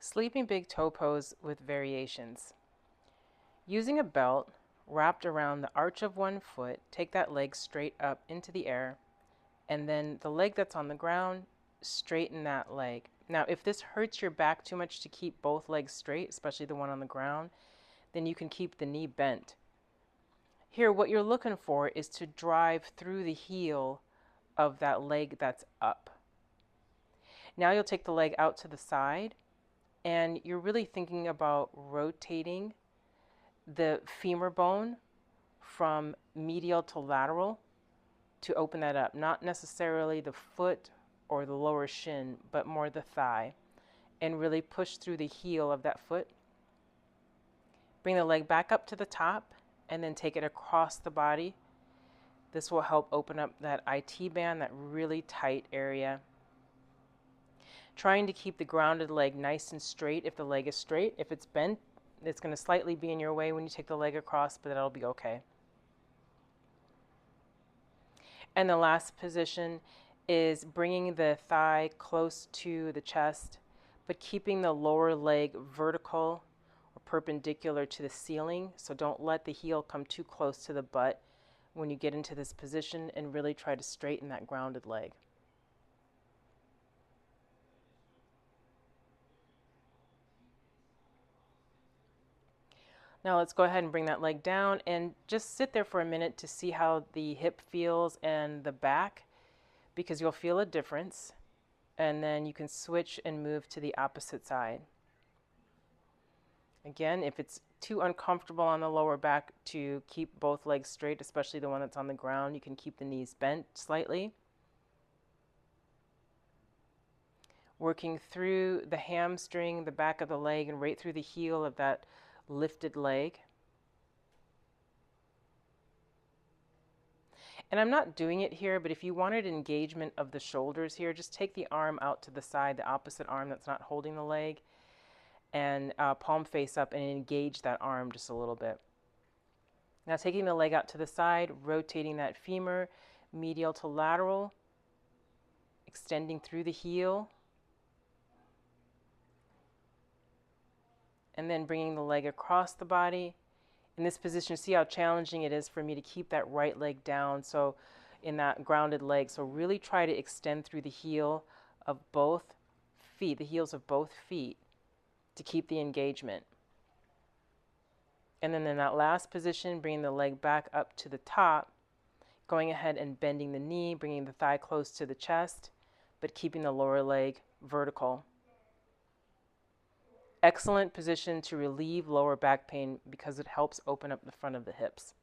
Sleeping big toe pose with variations. Using a belt wrapped around the arch of one foot, take that leg straight up into the air, and then the leg that's on the ground, straighten that leg. Now, if this hurts your back too much to keep both legs straight, especially the one on the ground, then you can keep the knee bent. Here, what you're looking for is to drive through the heel of that leg that's up. Now you'll take the leg out to the side, and you're really thinking about rotating the femur bone from medial to lateral to open that up. Not necessarily the foot or the lower shin, but more the thigh. And really push through the heel of that foot. Bring the leg back up to the top and then take it across the body. This will help open up that IT band, that really tight area. Trying to keep the grounded leg nice and straight if the leg is straight. If it's bent, it's going to slightly be in your way when you take the leg across, but that'll be okay. And the last position is bringing the thigh close to the chest, but keeping the lower leg vertical or perpendicular to the ceiling. So don't let the heel come too close to the butt when you get into this position, and really try to straighten that grounded leg. Now let's go ahead and bring that leg down and just sit there for a minute to see how the hip feels and the back, because you'll feel a difference. And then you can switch and move to the opposite side. Again, if it's too uncomfortable on the lower back to keep both legs straight, especially the one that's on the ground, you can keep the knees bent slightly. Working through the hamstring, the back of the leg, and right through the heel of that lifted leg. And I'm not doing it here, but if you wanted engagement of the shoulders here, just take the arm out to the side, the opposite arm that's not holding the leg, and palm face up and engage that arm just a little bit. Now taking the leg out to the side, rotating that femur, medial to lateral, extending through the heel, and then bringing the leg across the body. In this position, see how challenging it is for me to keep that right leg down, so in that grounded leg. So really try to extend through the heel of both feet, the heels of both feet, to keep the engagement. And then in that last position, bringing the leg back up to the top, going ahead and bending the knee, bringing the thigh close to the chest, but keeping the lower leg vertical. Excellent position to relieve lower back pain because it helps open up the front of the hips.